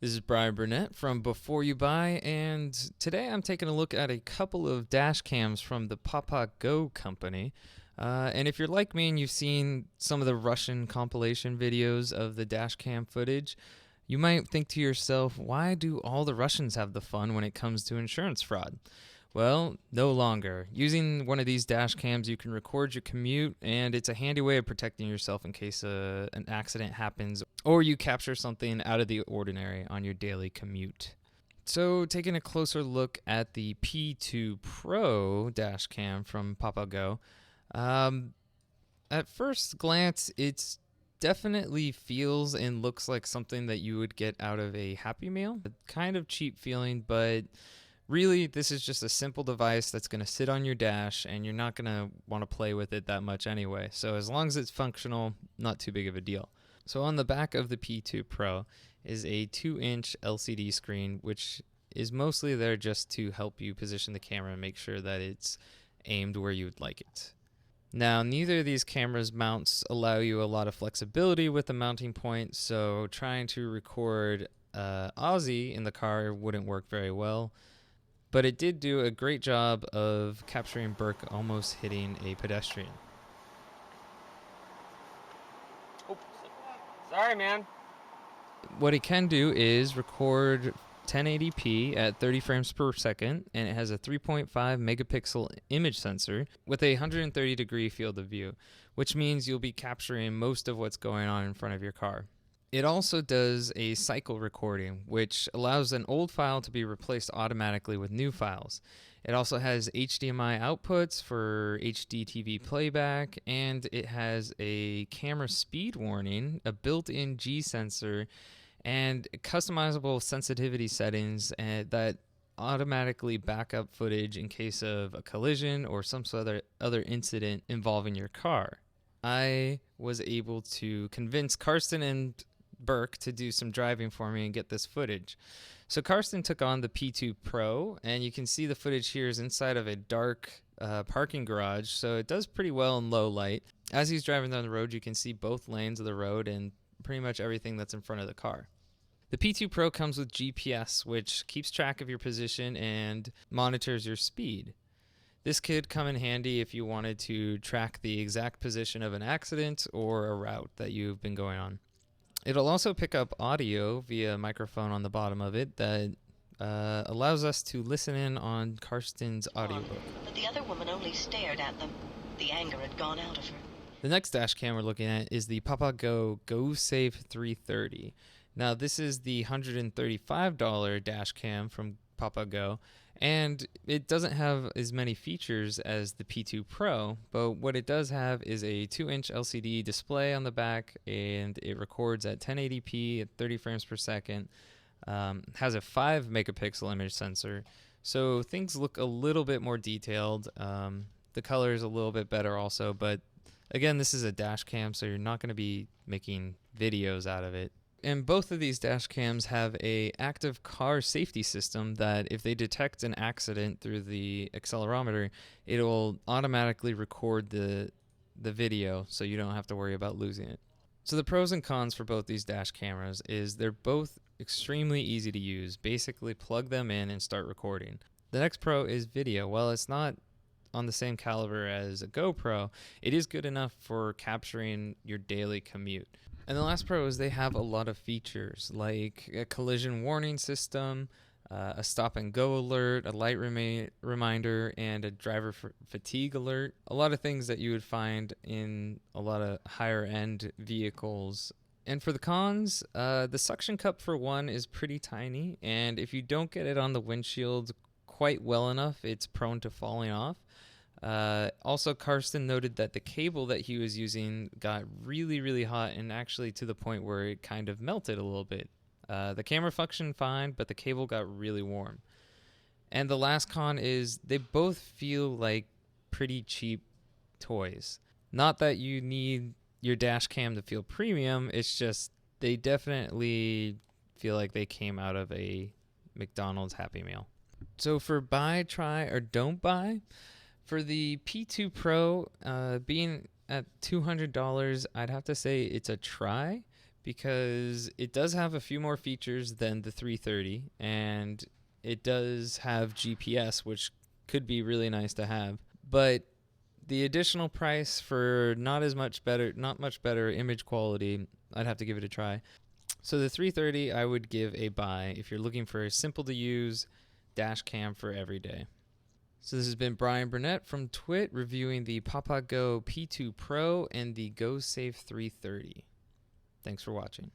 This is Bryan Burnett from Before You Buy, and today I'm taking a look at a couple of dash cams from the PAPAGO company. And if you're like me and you've seen some of the Russian compilation videos of the dash cam footage, you might think to yourself, why do all the Russians have the fun when it comes to insurance fraud? Well, no longer. Using one of these dash cams, you can record your commute, and it's a handy way of protecting yourself in case an accident happens or you capture something out of the ordinary on your daily commute. So, taking a closer look at the P2Pro dash cam from PAPAGO, at first glance, it's definitely feels and looks like something that you would get out of a Happy Meal. A kind of cheap feeling, but really, this is just a simple device that's going to sit on your dash, and you're not going to want to play with it that much anyway. So as long as it's functional, not too big of a deal. So on the back of the P2 Pro is a 2-inch LCD screen, which is mostly there just to help you position the camera and make sure that it's aimed where you would like it. Now, neither of these cameras mounts allow you a lot of flexibility with the mounting point, so trying to record Ozzy in the car wouldn't work very well. But it did do a great job of capturing Burke almost hitting a pedestrian. Oh, sorry, man. What it can do is record 1080p at 30 frames per second, and it has a 3.5 megapixel image sensor with a 130-degree field of view, which means you'll be capturing most of what's going on in front of your car. It also does a cycle recording, which allows an old file to be replaced automatically with new files. It also has HDMI outputs for HD TV playback, and it has a camera speed warning, a built-in G sensor, and customizable sensitivity settings that automatically back up footage in case of a collision or some sort of other incident involving your car. I was able to convince Karsten and Burke to do some driving for me and get this footage. So Karsten took on the P2 Pro, and you can see the footage here is inside of a dark parking garage, so it does pretty well in low light. As he's driving down the road, you can see both lanes of the road and pretty much everything that's in front of the car. The P2 Pro comes with GPS, which keeps track of your position and monitors your speed. This could come in handy if you wanted to track the exact position of an accident or a route that you've been going on. It'll also pick up audio via a microphone on the bottom of it that allows us to listen in on Karsten's audiobook. But the other woman only stared at them. The anger had gone out of her. The next dash cam we're looking at is the PAPAGO GoSafe 330. Now, this is the $135 dash cam from PAPAGO, and it doesn't have as many features as the P2 Pro, but what it does have is a 2-inch LCD display on the back, and it records at 1080p at 30 frames per second, has a 5 megapixel image sensor, so things look a little bit more detailed. The color is a little bit better also, but again, this is a dash cam, so you're not going to be making videos out of it. And both of these dash cams have a active car safety system that if they detect an accident through the accelerometer, it'll automatically record the video so you don't have to worry about losing it. So the pros and cons for both these dash cameras is they're both extremely easy to use. Basically plug them in and start recording. The next pro is video. While it's not on the same caliber as a GoPro, it is good enough for capturing your daily commute. And the last pro is they have a lot of features like a collision warning system, a stop and go alert, a light reminder, and a driver fatigue alert. A lot of things that you would find in a lot of higher end vehicles. And for the cons, the suction cup for one is pretty tiny, and if you don't get it on the windshield quite well enough, it's prone to falling off. Also, Karsten noted that the cable that he was using got really, really hot, and actually to the point where it kind of melted a little bit. The camera functioned fine, but the cable got really warm. And the last con is they both feel like pretty cheap toys. Not that you need your dash cam to feel premium, it's just they definitely feel like they came out of a McDonald's Happy Meal. So for buy, try, or don't buy, for the P2 Pro, being at $200, I'd have to say it's a try, because it does have a few more features than the 330, and it does have GPS, which could be really nice to have. But the additional price for not much better image quality, I'd have to give it a try. So the 330 I would give a buy if you're looking for a simple to use dash cam for every day. So this has been Bryan Burnett from Twit reviewing the PAPAGO P2 Pro and the GoSafe 330. Thanks for watching.